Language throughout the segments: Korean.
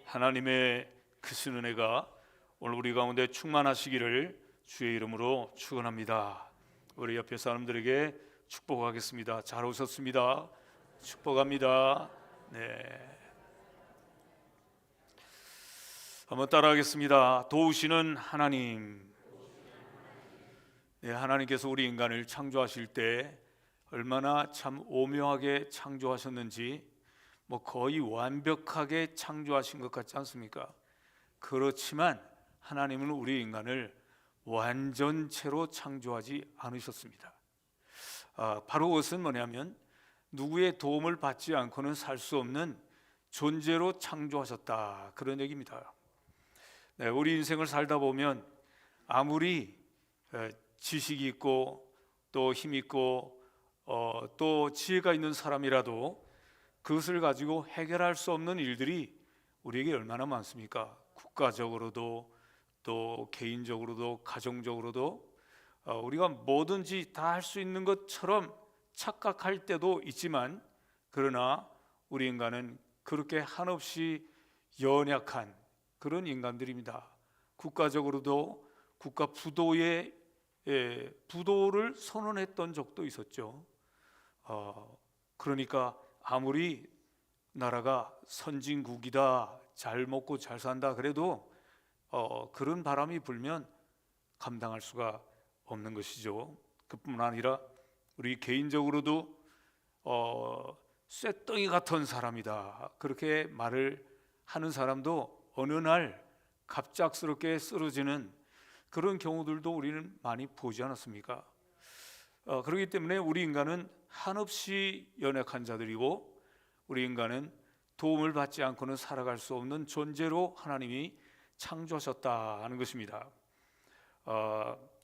하나님의 크신 은혜가 오늘 우리 가운데 충만하시기를 주의 이름으로 축원합니다. 우리 옆에 사람들에게 축복하겠습니다. 잘 오셨습니다. 축복합니다. 네, 한번 따라하겠습니다. 도우시는 하나님. 네, 하나님께서 우리 인간을 창조하실 때 얼마나 참 오묘하게 창조하셨는지 거의 완벽하게 창조하신 것 같지 않습니까? 그렇지만 하나님은 우리 인간을 완전체로 창조하지 않으셨습니다. 바로 그것은 뭐냐면 누구의 도움을 받지 않고는 살 수 없는 존재로 창조하셨다, 그런 얘기입니다. 네, 우리 인생을 살다 보면 아무리 지식이 있고 또 힘 있고 또 지혜가 있는 사람이라도 그것을 가지고 해결할 수 없는 일들이 우리에게 얼마나 많습니까? 국가적으로도 또 개인적으로도 가정적으로도 우리가 뭐든지 다 할 수 있는 것처럼 착각할 때도 있지만, 그러나 우리 인간은 그렇게 한없이 연약한 그런 인간들입니다. 국가적으로도 국가 부도의 부도를 선언했던 적도 있었죠. 그러니까 아무리 나라가 선진국이다, 잘 먹고 잘 산다 그래도 그런 바람이 불면 감당할 수가 없는 것이죠. 그뿐만 아니라 우리 개인적으로도 쇳덩이 같은 사람이다, 그렇게 말을 하는 사람도 어느 날 갑작스럽게 쓰러지는 그런 경우들도 우리는 많이 보지 않았습니까? 그렇기 때문에 우리 인간은 한없이 연약한 자들이고, 우리 인간은 도움을 받지 않고는 살아갈 수 없는 존재로 하나님이 창조하셨다 하는 것입니다.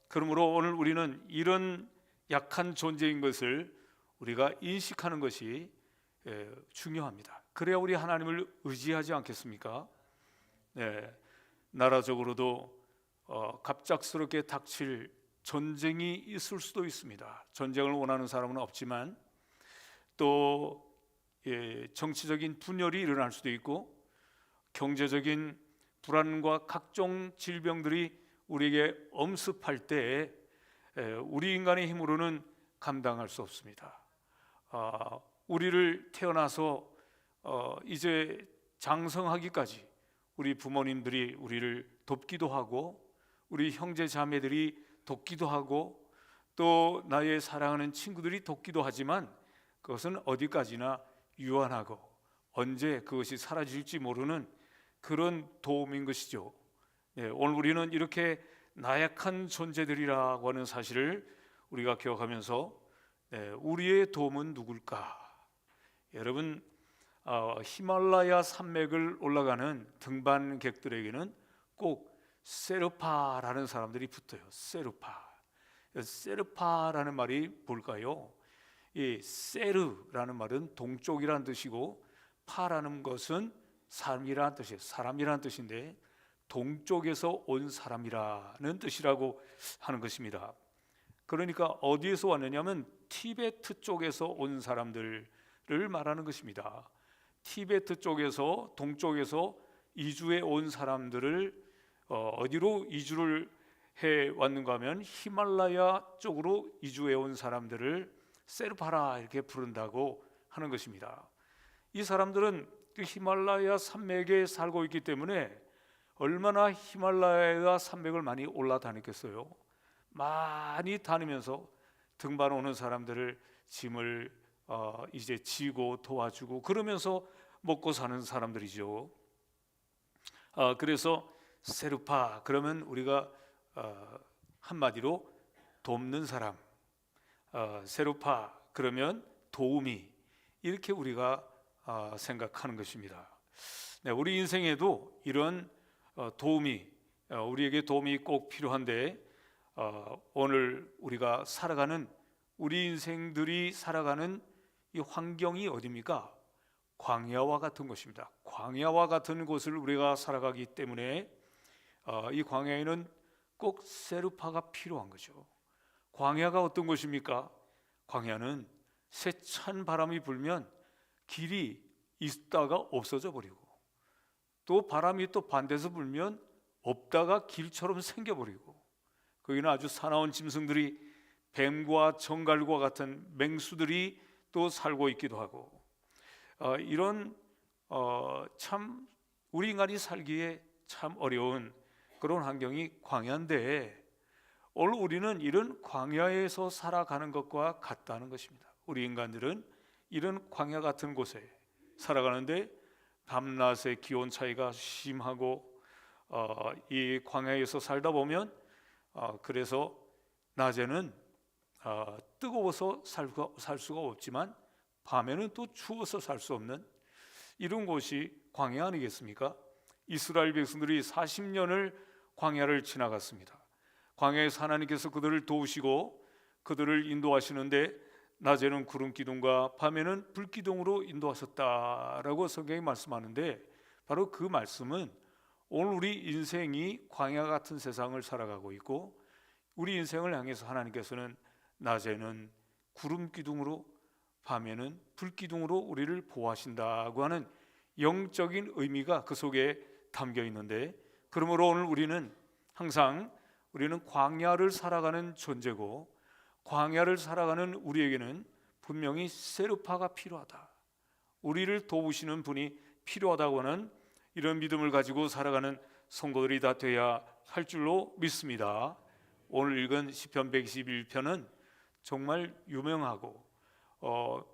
그러므로 오늘 우리는 이런 약한 존재인 것을 우리가 인식하는 것이 중요합니다. 그래야 우리 하나님을 의지하지 않겠습니까? 네, 나라적으로도 갑작스럽게 닥칠 전쟁이 있을 수도 있습니다. 전쟁을 원하는 사람은 없지만 또 정치적인 분열이 일어날 수도 있고, 경제적인 불안과 각종 질병들이 우리에게 엄습할 때 우리 인간의 힘으로는 감당할 수 없습니다. 우리를 태어나서 이제 장성하기까지 우리 부모님들이 우리를 돕기도 하고, 우리 형제 자매들이 돕기도 하고, 또 나의 사랑하는 친구들이 돕기도 하지만 그것은 어디까지나 유한하고 언제 그것이 사라질지 모르는 그런 도움인 것이죠. 오늘 우리는 이렇게 나약한 존재들이라고 하는 사실을 우리가 기억하면서 우리의 도움은 누굴까? 여러분, 히말라야 산맥을 올라가는 등반객들에게는 꼭 세르파라는 사람들이 붙어요. 세르파라는 말이 뭘까요? 이 세르라는 말은 동쪽이라는 뜻이고, 파라는 것은 사람이라는 뜻이에요. 사람이라는 뜻인데 동쪽에서 온 사람이라는 뜻이라고 하는 것입니다. 그러니까 어디에서 왔느냐면 티베트 쪽에서 온 사람들을 말하는 것입니다. 티베트 쪽에서 동쪽에서 이주해 온 사람들을 어디로 이주를 해 왔는가 하면 히말라야 쪽으로 이주해 온 사람들을 세르파라 이렇게 부른다고 하는 것입니다. 이 사람들은 그 히말라야 산맥에 살고 있기 때문에 얼마나 히말라야 산맥을 많이 올라다녔겠어요. 많이 다니면서 등반 오는 사람들을 짐을 이제 지고 도와주고 그러면서 먹고 사는 사람들이죠. 그래서 세르파 그러면 우리가 한마디로 돕는 사람, 세르파 그러면 도우미, 이렇게 우리가 생각하는 것입니다. 네, 우리 인생에도 이런 도움이 우리에게 도움이 꼭 필요한데 오늘 우리가 살아가는 우리 인생들이 살아가는 이 환경이 어디입니까? 광야와 같은 곳입니다. 광야와 같은 곳을 우리가 살아가기 때문에 이 광야에는 꼭 세르파가 필요한 거죠. 광야가 어떤 곳입니까? 광야는 세찬 바람이 불면 길이 있다가 없어져 버리고, 또 바람이 또 반대서 불면 없다가 길처럼 생겨버리고, 거기는 아주 사나운 짐승들이, 뱀과 정갈과 같은 맹수들이 또 살고 있기도 하고, 이런 참 우리 인간이 살기에 참 어려운 그런 환경이 광야인데, 오늘 우리는 이런 광야에서 살아가는 것과 같다는 것입니다. 우리 인간들은 이런 광야 같은 곳에 살아가는데 밤낮의 기온 차이가 심하고, 이 광야에서 살다 보면 그래서 낮에는 뜨거워서 살 수가 없지만 밤에는 또 추워서 살 수 없는 이런 곳이 광야 아니겠습니까? 이스라엘 백성들이 40년을 광야를 지나갔습니다. 광야에서 하나님께서 그들을 도우시고 그들을 인도하시는데 낮에는 구름 기둥과 밤에는 불 기둥으로 인도하셨다라고 성경이 말씀하는데, 바로 그 말씀은 오늘 우리 인생이 광야 같은 세상을 살아가고 있고, 우리 인생을 향해서 하나님께서는 낮에는 구름 기둥으로 밤에는 불 기둥으로 우리를 보호하신다고 하는 영적인 의미가 그 속에 담겨 있는데, 그러므로 오늘 우리는 항상 우리는 광야를 살아가는 존재고, 광야를 살아가는 우리에게는 분명히 세르파가 필요하다, 우리를 도우시는 분이 필요하다고 하는 이런 믿음을 가지고 살아가는 성도들이 다 돼야 할 줄로 믿습니다. 오늘 읽은 시편 121편은 정말 유명하고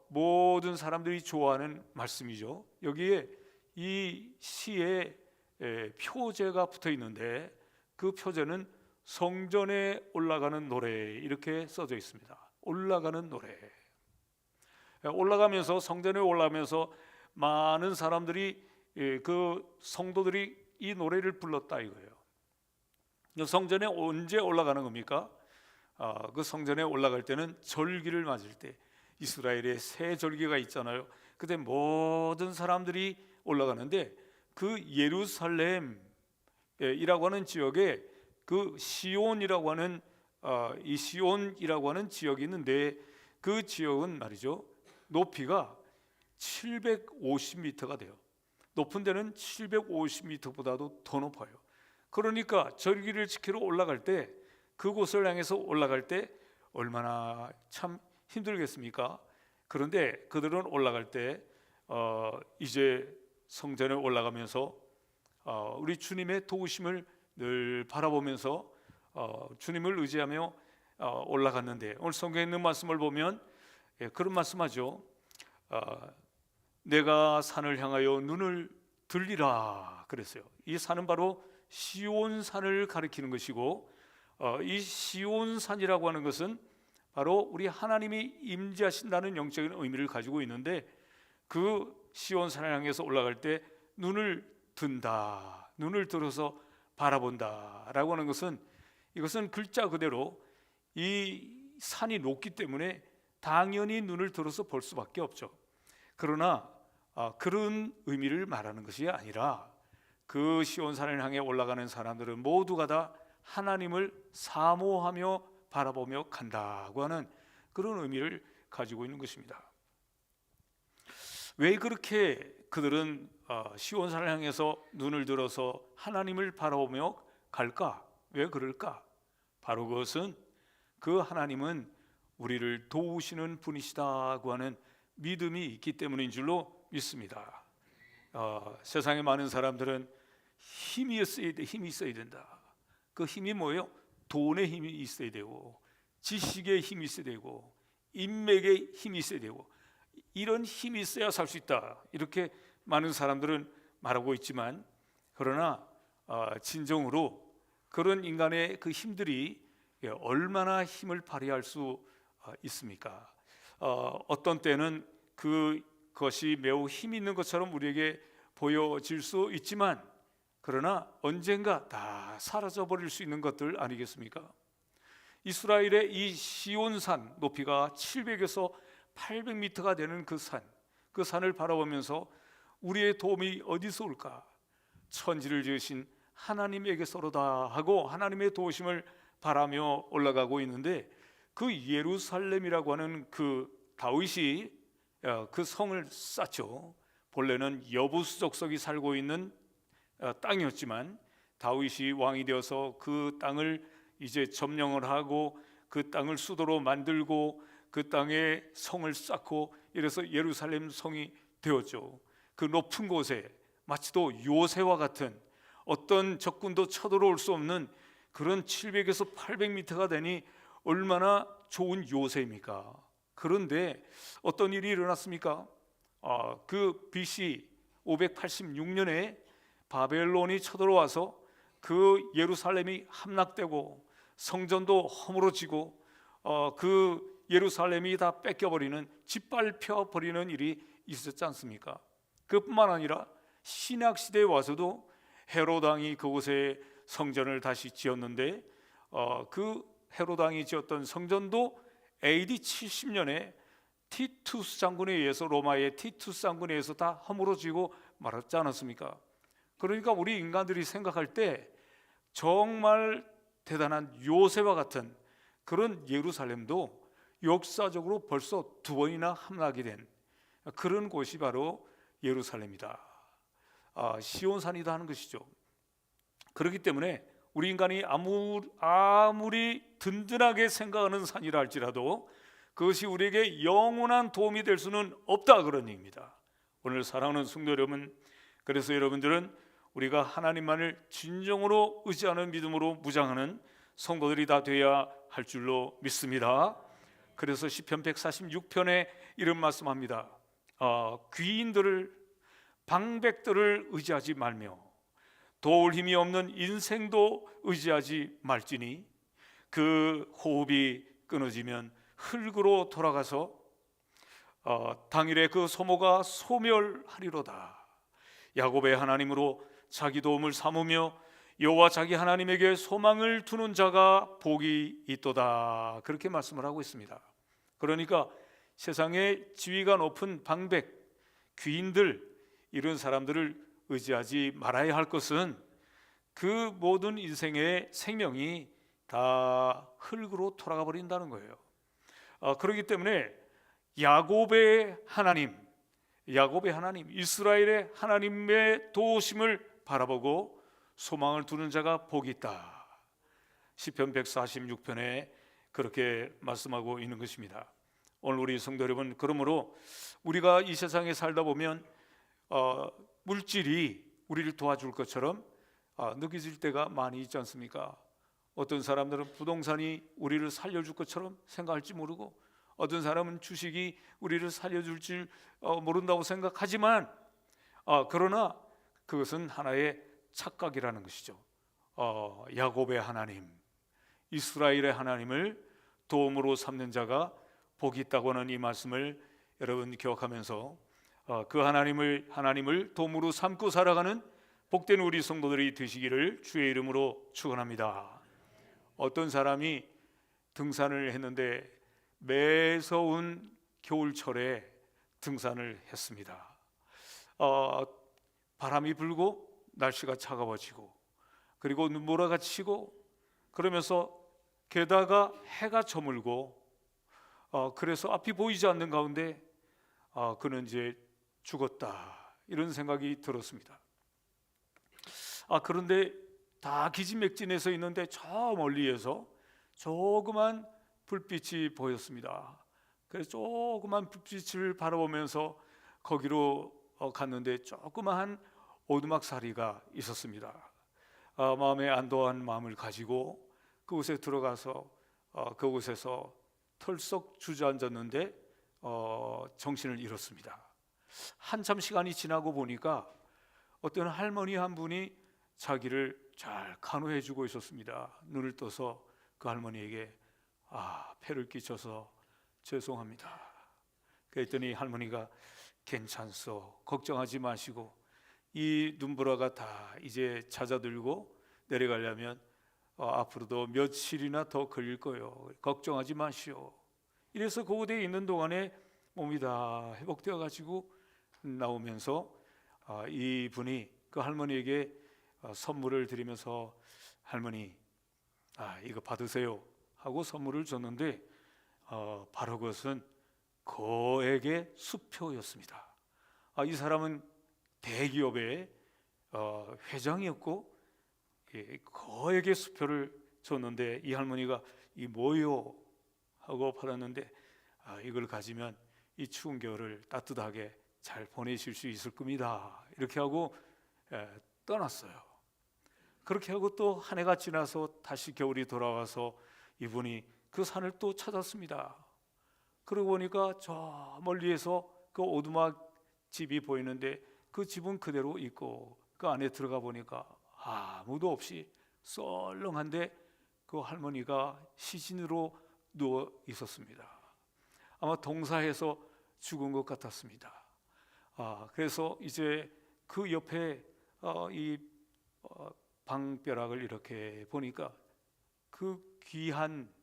모든 사람들이 좋아하는 말씀이죠. 여기에 이 시에 표제가 붙어 있는데, 그 표제는 성전에 올라가는 노래 이렇게 써져 있습니다. 올라가는 노래. 올라가면서, 성전에 올라가면서 많은 사람들이, 그 성도들이 이 노래를 불렀다 이거예요. 성전에 언제 올라가는 겁니까? 그 성전에 올라갈 때는 절기를 맞을 때, 이스라엘의 새 절기가 있잖아요. 그때 모든 사람들이 올라가는데, 그 예루살렘이라고 하는 지역에 그 시온이라고 하는 이 시온이라고 하는 지역이 있는데, 그 지역은 말이죠, 높이가 750m가 돼요. 높은 데는 750m보다도 더 높아요. 그러니까 절기를 지키러 올라갈 때, 그곳을 향해서 올라갈 때 얼마나 참 힘들겠습니까? 그런데 그들은 올라갈 때 이제 성전에 올라가면서 우리 주님의 도우심을 늘 바라보면서 주님을 의지하며 올라갔는데, 오늘 성경에 있는 말씀을 보면 그런 말씀하죠. 내가 산을 향하여 눈을 들리라 그랬어요. 이 산은 바로 시온산을 가리키는 것이고, 이 시온산이라고 하는 것은 바로 우리 하나님이 임재하신다는 영적인 의미를 가지고 있는데, 그 시온산을 향해서 올라갈 때 눈을 든다, 눈을 들어서 바라본다라고 하는 것은, 이것은 글자 그대로 이 산이 높기 때문에 당연히 눈을 들어서 볼 수밖에 없죠. 그러나 그런 의미를 말하는 것이 아니라, 그 시온산을 향해 올라가는 사람들은 모두가 다 하나님을 사모하며 바라보며 간다고 하는 그런 의미를 가지고 있는 것입니다. 왜 그렇게 그들은 시온산을 향해서 눈을 들어서 하나님을 바라보며 갈까? 왜 그럴까? 바로 그것은 그 하나님은 우리를 도우시는 분이시다고 하는 믿음이 있기 때문인 줄로 믿습니다. 세상에 많은 사람들은 힘이 있어야 된다. 그 힘이 뭐예요? 돈의 힘이 있어야 되고, 지식의 힘이 있어야 되고, 인맥의 힘이 있어야 되고, 이런 힘이 있어야 살 수 있다, 이렇게 많은 사람들은 말하고 있지만, 그러나 진정으로 그런 인간의 그 힘들이 얼마나 힘을 발휘할 수 있습니까? 어떤 때는 그것이 매우 힘 있는 것처럼 우리에게 보여질 수 있지만, 그러나 언젠가 다 사라져 버릴 수 있는 것들 아니겠습니까? 이스라엘의 이 시온산, 높이가 700에서 800m가 되는 그 산을 바라보면서 우리의 도움이 어디서 올까? 천지를 지으신 하나님에게서로다 하고 하나님의 도우심을 바라며 올라가고 있는데, 그 예루살렘이라고 하는 그 다윗이 그 성을 쌓죠. 본래는 여부수 족속이 살고 있는 땅이었지만 다윗이 왕이 되어서 그 땅을 이제 점령을 하고 그 땅을 수도로 만들고 그 땅에 성을 쌓고 이래서 예루살렘 성이 되었죠. 그 높은 곳에 마치도 요새와 같은 어떤 적군도 쳐들어올 수 없는 그런 700에서 800m가 되니 얼마나 좋은 요새입니까? 그런데 어떤 일이 일어났습니까? 그 BC 586년에 바벨론이 쳐들어와서 그 예루살렘이 함락되고 성전도 허물어지고 그 예루살렘이 다 뺏겨버리는, 짓밟혀 버리는 일이 있었지 않습니까? 그뿐만 아니라 신약 시대에 와서도 헤롯 왕이 그곳에 성전을 다시 지었는데 그 헤롯 왕이 지었던 성전도 AD 70년에 티투스 장군에 의해서, 로마의 티투스 장군에 의해서 다 허물어지고 말았지 않았습니까? 그러니까 우리 인간들이 생각할 때 정말 대단한 요새와 같은 그런 예루살렘도 역사적으로 벌써 2번이나 함락이 된 그런 곳이 바로 예루살렘이다. 시온산이다 하는 것이죠. 그렇기 때문에 우리 인간이 아무리 든든하게 생각하는 산이라 할지라도 그것이 우리에게 영원한 도움이 될 수는 없다, 그런 얘기입니다. 오늘 사랑하는 성도 여러분, 그래서 여러분들은 우리가 하나님만을 진정으로 의지하는 믿음으로 무장하는 성도들이 다 되어야 할 줄로 믿습니다. 그래서 시편 146편에 이런 말씀합니다. 귀인들을, 방백들을 의지하지 말며 도울 힘이 없는 인생도 의지하지 말지니 그 호흡이 끊어지면 흙으로 돌아가서 당일에 그 소모가 소멸하리로다. 야곱의 하나님으로 자기 도움을 삼으며 여호와 자기 하나님에게 소망을 두는 자가 복이 있도다. 그렇게 말씀을 하고 있습니다. 그러니까 세상에 지위가 높은 방백, 귀인들, 이런 사람들을 의지하지 말아야 할 것은 그 모든 인생의 생명이 다 흙으로 돌아가 버린다는 거예요. 그렇기 때문에 야곱의 하나님, 이스라엘의 하나님의 도우심을 바라보고 소망을 두는 자가 복이 있다. 시편 146편에 그렇게 말씀하고 있는 것입니다. 오늘 우리 성도 여러분, 그러므로 우리가 이 세상에 살다 보면 물질이 우리를 도와줄 것처럼 느껴질 때가 많이 있지 않습니까? 어떤 사람들은 부동산이 우리를 살려줄 것처럼 생각할지 모르고, 어떤 사람은 주식이 우리를 살려줄 줄 모른다고 생각하지만 그러나 그것은 하나의 착각이라는 것이죠. 야곱의 하나님, 이스라엘의 하나님을 도움으로 삼는 자가 복이 있다고 하는 이 말씀을 여러분 기억하면서 그 하나님을 도움으로 삼고 살아가는 복된 우리 성도들이 되시기를 주의 이름으로 축원합니다. 어떤 사람이 등산을 했는데 매서운 겨울철에 등산을 했습니다. 바람이 불고 날씨가 차가워지고 그리고 눈보라가 치고 그러면서 게다가 해가 저물고 그래서 앞이 보이지 않는 가운데 그는 이제 죽었다, 이런 생각이 들었습니다. 그런데 다 기진맥진해서 있는데 저 멀리에서 조그만 불빛이 보였습니다. 그래서 조그만 불빛을 바라보면서 거기로 갔는데 조그만 오두막사리가 있었습니다. 마음에 안도한 마음을 가지고 그곳에 들어가서 그곳에서 털썩 주저앉았는데 정신을 잃었습니다. 한참 시간이 지나고 보니까 어떤 할머니 한 분이 자기를 잘 간호해 주고 있었습니다. 눈을 떠서 그 할머니에게 폐를 끼쳐서 죄송합니다. 그랬더니 할머니가 괜찮소, 걱정하지 마시고 이 눈보라가 다 이제 잦아들고 내려가려면 앞으로도 며칠이나 더 걸릴 거요, 걱정하지 마시오. 이래서 그곳에 있는 동안에 몸이 다 회복되어 가지고 나오면서 이분이 그 할머니에게 선물을 드리면서 할머니 이거 받으세요 하고 선물을 줬는데 바로 그것은 거액의 수표였습니다. 이 사람은 대기업의 회장이었고 거액의 수표를 줬는데 이 할머니가 이 뭐요 하고 팔았는데 이걸 가지면 이 추운 겨울을 따뜻하게 잘 보내실 수 있을 겁니다. 이렇게 하고 떠났어요. 그렇게 하고 또 한 해가 지나서 다시 겨울이 돌아와서 이분이 그 산을 또 찾았습니다. 그러고 보니까 저 멀리에서 그 오두막 집이 보이는데 그 집은 그대로 있고 그 안에 들어가 보니까 아무도 없이 썰렁한데 그 할머니가 시신으로 누워 있었습니다. 아마 동사해서 죽은 것 같았습니다. 그래서 이제 그 옆에 이 방벼락을 이렇게 보니까 그 귀한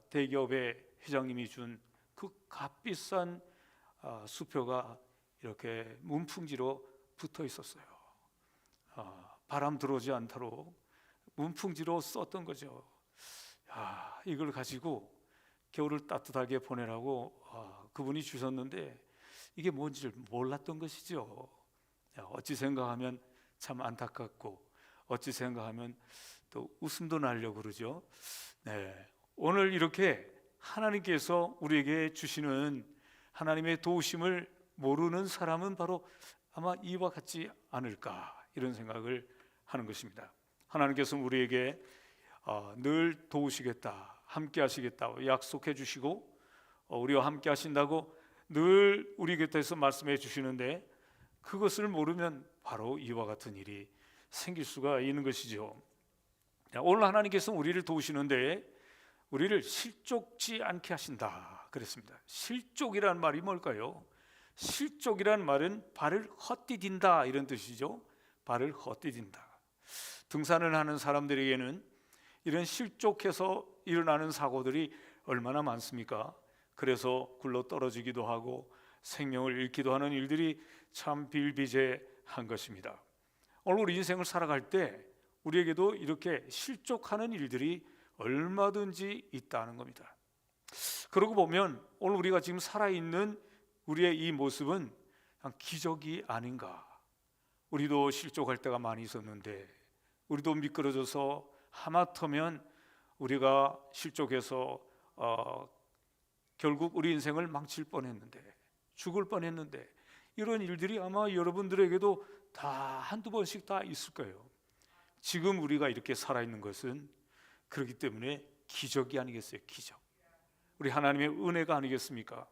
대기업의 회장님이 준 그 값비싼 수표가 이렇게 문풍지로 붙어 있었어요. 바람 들어오지 않도록 문풍지로 썼던 거죠. 이걸 가지고 겨울을 따뜻하게 보내라고 그분이 주셨는데 이게 뭔지를 몰랐던 것이죠. 어찌 생각하면 참 안타깝고 어찌 생각하면 또 웃음도 나려고 그러죠. 오늘 이렇게 하나님께서 우리에게 주시는 하나님의 도우심을 모르는 사람은 바로 아마 이와 같지 않을까 이런 생각을 하는 것입니다. 하나님께서 우리에게 늘 도우시겠다, 함께 하시겠다 약속해 주시고 우리와 함께 하신다고 늘 우리 곁에서 말씀해 주시는데 그것을 모르면 바로 이와 같은 일이 생길 수가 있는 것이죠. 오늘 하나님께서 우리를 도우시는데 우리를 실족지 않게 하신다 그랬습니다. 실족이라는 말이 뭘까요? 실족이라는 말은 발을 헛디딘다 이런 뜻이죠. 발을 헛디딘다. 등산을 하는 사람들에게는 이런 실족해서 일어나는 사고들이 얼마나 많습니까? 그래서 굴러 떨어지기도 하고 생명을 잃기도 하는 일들이 참 비일비재한 것입니다. 오늘 우리 인생을 살아갈 때 우리에게도 이렇게 실족하는 일들이 얼마든지 있다는 겁니다. 그러고 보면 오늘 우리가 지금 살아있는 우리의 이 모습은 그냥 기적이 아닌가. 우리도 실족할 때가 많이 있었는데 우리도 미끄러져서 하마터면 우리가 실족해서 결국 우리 인생을 망칠 뻔했는데 죽을 뻔했는데 이런 일들이 아마 여러분들에게도 다 한두 번씩 다 있을 거예요. 지금 우리가 이렇게 살아있는 것은 그렇기 때문에 기적이 아니겠어요? 기적. 우리 하나님의 은혜가 아니겠습니까?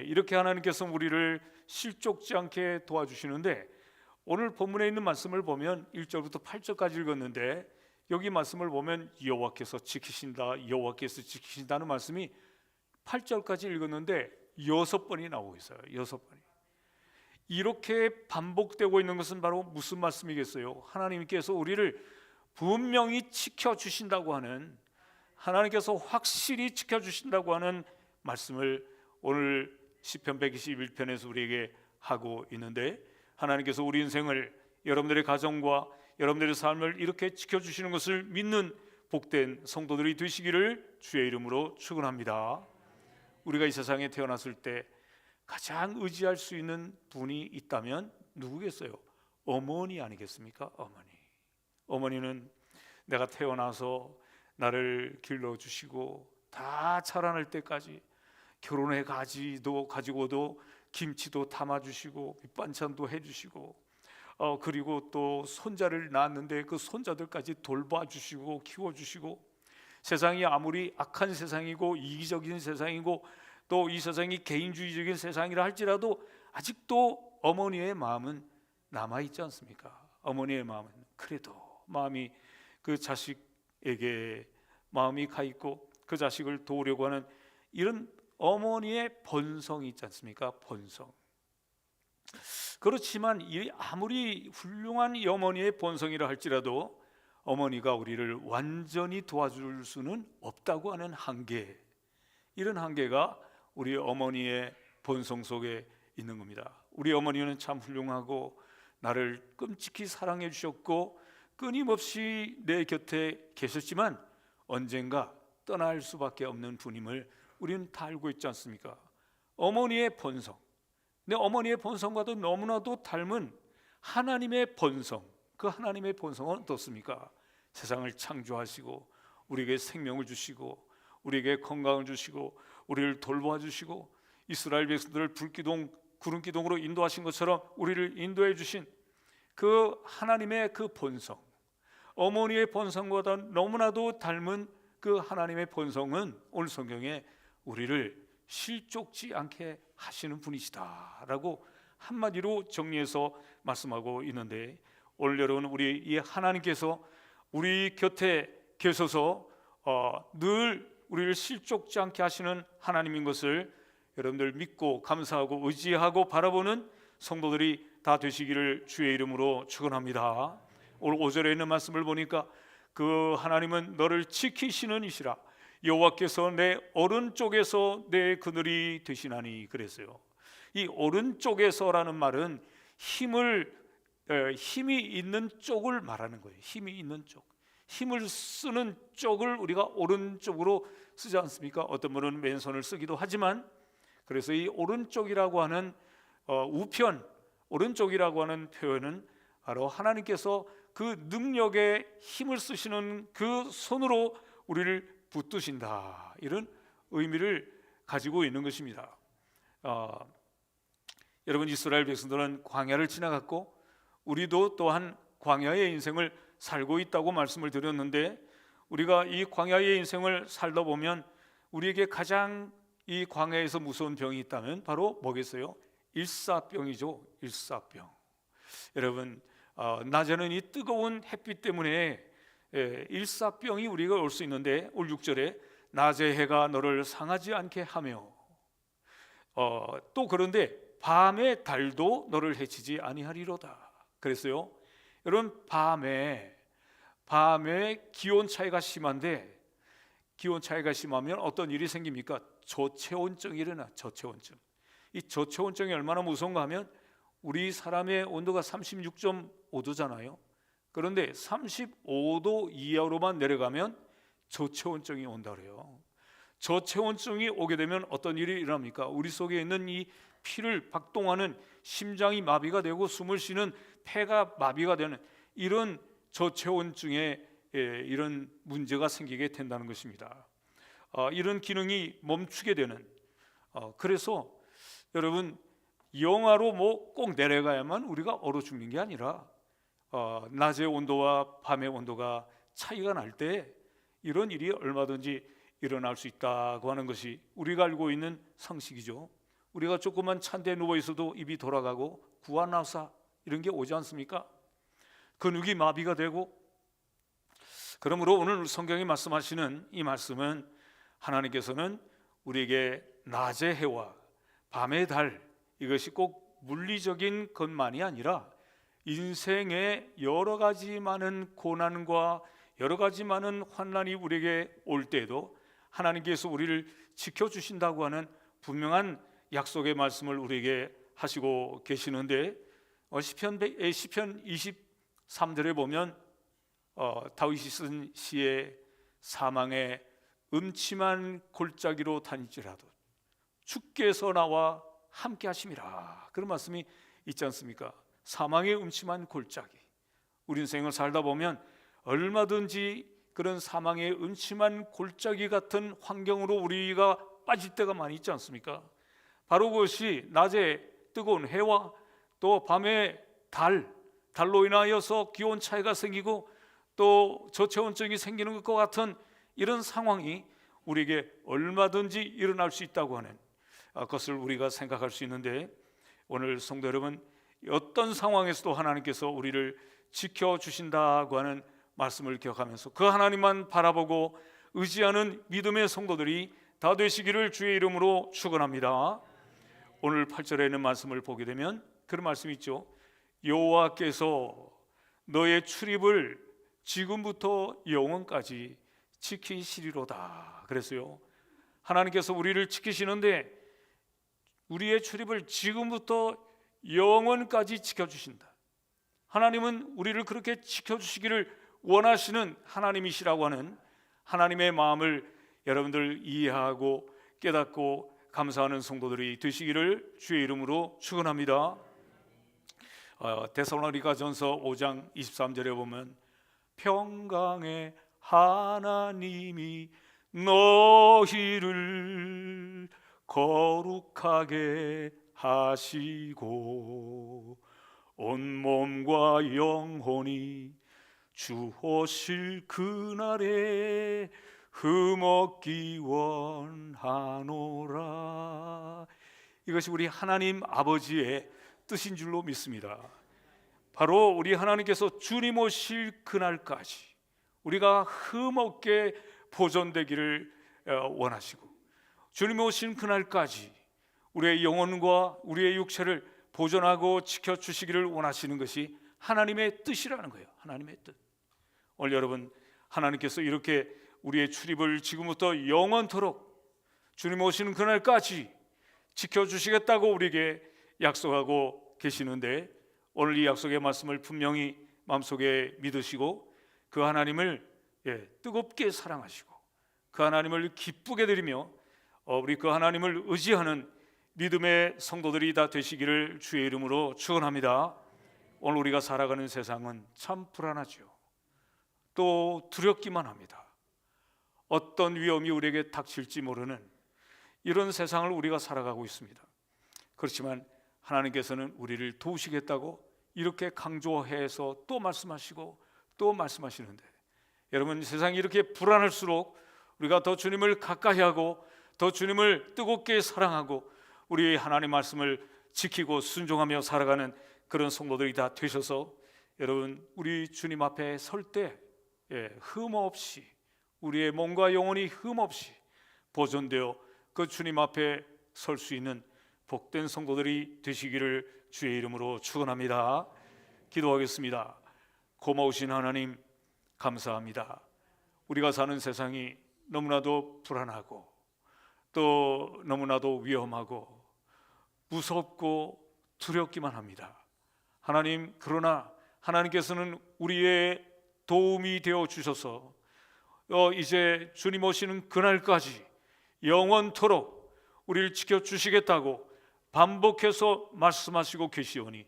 이렇게 하나님께서 우리를 실족지 않게 도와주시는데 오늘 본문에 있는 말씀을 보면 1절부터 8절까지 읽었는데 여기 말씀을 보면 여호와께서 지키신다, 여호와께서 지키신다는 말씀이 8절까지 읽었는데 6번이 나오고 있어요. 6번이. 이렇게 반복되고 있는 것은 바로 무슨 말씀이겠어요? 하나님께서 우리를 분명히 지켜주신다고 하는, 하나님께서 확실히 지켜주신다고 하는 말씀을 오늘 시편 121편에서 우리에게 하고 있는데 하나님께서 우리 인생을, 여러분들의 가정과 여러분들의 삶을 이렇게 지켜주시는 것을 믿는 복된 성도들이 되시기를 주의 이름으로 축원합니다. 우리가 이 세상에 태어났을 때 가장 의지할 수 있는 분이 있다면 누구겠어요? 어머니 아니겠습니까? 어머니는 내가 태어나서 나를 길러주시고 다 자라날 때까지 결혼해 가지고도 김치도 담아주시고 밑반찬도 해주시고 그리고 또 손자를 낳았는데 그 손자들까지 돌봐주시고 키워주시고 세상이 아무리 악한 세상이고 이기적인 세상이고 또 이 세상이 개인주의적인 세상이라 할지라도 아직도 어머니의 마음은 남아있지 않습니까? 어머니의 마음은 그래도 마음이 그 자식에게 마음이 가 있고 그 자식을 도우려고 하는 이런 어머니의 본성이 있지 않습니까? 본성. 그렇지만 아무리 훌륭한 이 어머니의 본성이라 할지라도 어머니가 우리를 완전히 도와줄 수는 없다고 하는 한계, 이런 한계가 우리 어머니의 본성 속에 있는 겁니다. 우리 어머니는 참 훌륭하고 나를 끔찍히 사랑해 주셨고 끊임없이 내 곁에 계셨지만 언젠가 떠날 수밖에 없는 분임을 우리는 다 알고 있지 않습니까? 어머니의 본성, 내 어머니의 본성과도 너무나도 닮은 하나님의 본성, 그 하나님의 본성은 어떻습니까? 세상을 창조하시고 우리에게 생명을 주시고 우리에게 건강을 주시고 우리를 돌보아 주시고 이스라엘 백성들을 불기둥 구름기둥으로 인도하신 것처럼 우리를 인도해 주신 그 하나님의 그 본성, 어머니의 본성과 너무나도 닮은 그 하나님의 본성은 오늘 성경에 우리를 실족지 않게 하시는 분이시다라고 한마디로 정리해서 말씀하고 있는데, 오늘 여러분, 우리 이 하나님께서 우리 곁에 계셔서 늘 우리를 실족지 않게 하시는 하나님인 것을 여러분들 믿고 감사하고 의지하고 바라보는 성도들이 다 되시기를 주의 이름으로 축원합니다. 오늘 5절에 있는 말씀을 보니까 그 하나님은 너를 지키시는 이시라, 여호와께서 내 오른쪽에서 내 그늘이 되시나니 그랬어요. 이 오른쪽에서라는 말은 힘이 있는 쪽을 말하는 거예요. 힘이 있는 쪽, 힘을 쓰는 쪽을 우리가 오른쪽으로 쓰지 않습니까? 어떤 분은 왼손을 쓰기도 하지만, 그래서 이 오른쪽이라고 하는 우편, 오른쪽이라고 하는 표현은 바로 하나님께서 그 능력에 힘을 쓰시는 그 손으로 우리를 붙드신다, 이런 의미를 가지고 있는 것입니다. 여러분, 이스라엘 백성들은 광야를 지나갔고 우리도 또한 광야의 인생을 살고 있다고 말씀을 드렸는데, 우리가 이 광야의 인생을 살다 보면 우리에게 가장 이 광야에서 무서운 병이 있다면 바로 뭐겠어요? 일사병이죠. 일사병. 여러분, 낮에는 이 뜨거운 햇빛 때문에 일사병이 우리가 올 수 있는데, 올 6절에 낮의 해가 너를 상하지 않게 하며 또 그런데 밤의 달도 너를 해치지 아니하리로다 그랬어요. 여러분, 밤에 기온 차이가 심한데, 기온 차이가 심하면 어떤 일이 생깁니까? 저체온증이 일어나. 저체온증. 이 저체온증이 얼마나 무서운가 하면, 우리 사람의 온도가 36.5도잖아요. 그런데 35도 이하로만 내려가면 저체온증이 온다 그래요. 저체온증이 오게 되면 어떤 일이 일어납니까? 우리 속에 있는 이 피를 박동하는 심장이 마비가 되고 숨을 쉬는 폐가 마비가 되는 이런 저체온증에 이런 문제가 생기게 된다는 것입니다. 이런 기능이 멈추게 되는, 그래서 여러분, 영하로 꼭 내려가야만 우리가 얼어 죽는 게 아니라 낮의 온도와 밤의 온도가 차이가 날 때 이런 일이 얼마든지 일어날 수 있다고 하는 것이 우리가 알고 있는 상식이죠. 우리가 조그만 찬데 누워 있어도 입이 돌아가고 구안나사 이런 게 오지 않습니까? 근육이 마비가 되고. 그러므로 오늘 성경이 말씀하시는 이 말씀은, 하나님께서는 우리에게 낮의 해와 밤의 달, 이것이 꼭 물리적인 것만이 아니라 인생의 여러 가지 많은 고난과 여러 가지 많은 환난이 우리에게 올 때에도 하나님께서 우리를 지켜주신다고 하는 분명한 약속의 말씀을 우리에게 하시고 계시는데, 시편 23절에 보면 다윗이 쓴 시에 사망의 음침한 골짜기로 다닐지라도 주께서 나와 함께 하심이라, 그런 말씀이 있지 않습니까? 사망의 음침한 골짜기. 우리 인생을 살다 보면 얼마든지 그런 사망의 음침한 골짜기 같은 환경으로 우리가 빠질 때가 많이 있지 않습니까? 바로 그것이 낮에 뜨거운 해와 또 밤에 달로 인하여서 기온 차이가 생기고 또 저체온증이 생기는 것과 같은 이런 상황이 우리에게 얼마든지 일어날 수 있다고 하는 것을 우리가 생각할 수 있는데, 오늘 성도 여러분, 어떤 상황에서도 하나님께서 우리를 지켜주신다고 하는 말씀을 기억하면서 그 하나님만 바라보고 의지하는 믿음의 성도들이 다 되시기를 주의 이름으로 축원합니다. 오늘 8절에 있는 말씀을 보게 되면 그런 말씀이 있죠. 여호와께서 너의 출입을 지금부터 영원까지 지키시리로다 그랬어요. 하나님께서 우리를 지키시는데 우리의 출입을 지금부터 영원까지 지켜주신다. 하나님은 우리를 그렇게 지켜주시기를 원하시는 하나님이시라고 하는 하나님의 마음을 여러분들 이해하고 깨닫고 감사하는 성도들이 되시기를 주의 이름으로 축원합니다. 데살로니가전서 5장 23절에 보면 평강의 하나님이 너희를 거룩하게 하시고 온몸과 영혼이 주 오실 그날에 흠없기 원하노라. 이것이 우리 하나님 아버지의 뜻인 줄로 믿습니다. 바로 우리 하나님께서 주님 오실 그날까지 우리가 흠없게 보존되기를 원하시고, 주님 오신 그날까지 우리의 영혼과 우리의 육체를 보존하고 지켜주시기를 원하시는 것이 하나님의 뜻이라는 거예요. 하나님의 뜻. 오늘 여러분, 하나님께서 이렇게 우리의 출입을 지금부터 영원토록 주님 오시는 그날까지 지켜주시겠다고 우리에게 약속하고 계시는데, 오늘 이 약속의 말씀을 분명히 마음속에 믿으시고 그 하나님을 뜨겁게 사랑하시고 그 하나님을 기쁘게 드리며 우리 그 하나님을 의지하는 믿음의 성도들이 다 되시기를 주의 이름으로 축원합니다. 오늘 우리가 살아가는 세상은 참 불안하죠. 또 두렵기만 합니다. 어떤 위험이 우리에게 닥칠지 모르는 이런 세상을 우리가 살아가고 있습니다. 그렇지만 하나님께서는 우리를 도우시겠다고 이렇게 강조해서 또 말씀하시고 또 말씀하시는데, 여러분, 세상이 이렇게 불안할수록 우리가 더 주님을 가까이 하고 더 주님을 뜨겁게 사랑하고 우리 하나님 말씀을 지키고 순종하며 살아가는 그런 성도들이 다 되셔서 여러분, 우리 주님 앞에 설 때 흠없이 우리의 몸과 영혼이 흠없이 보존되어 그 주님 앞에 설 수 있는 복된 성도들이 되시기를 주의 이름으로 축원합니다. 기도하겠습니다. 고마우신 하나님, 감사합니다. 우리가 사는 세상이 너무나도 불안하고 또 너무나도 위험하고 무섭고 두렵기만 합니다. 하나님, 그러나 하나님께서는 우리의 도움이 되어 주셔서 이제 주님 오시는 그날까지 영원토록 우리를 지켜주시겠다고 반복해서 말씀하시고 계시오니,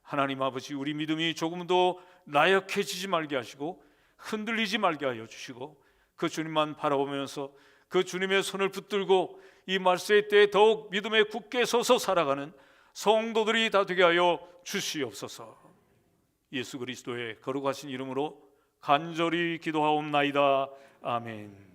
하나님 아버지, 우리 믿음이 조금도 나약해지지 말게 하시고 흔들리지 말게 하여 주시고 그 주님만 바라보면서 그 주님의 손을 붙들고 이 말세의 때에 더욱 믿음에 굳게 서서 살아가는 성도들이 다 되게 하여 주시옵소서. 예수 그리스도의 거룩하신 이름으로 간절히 기도하옵나이다. 아멘.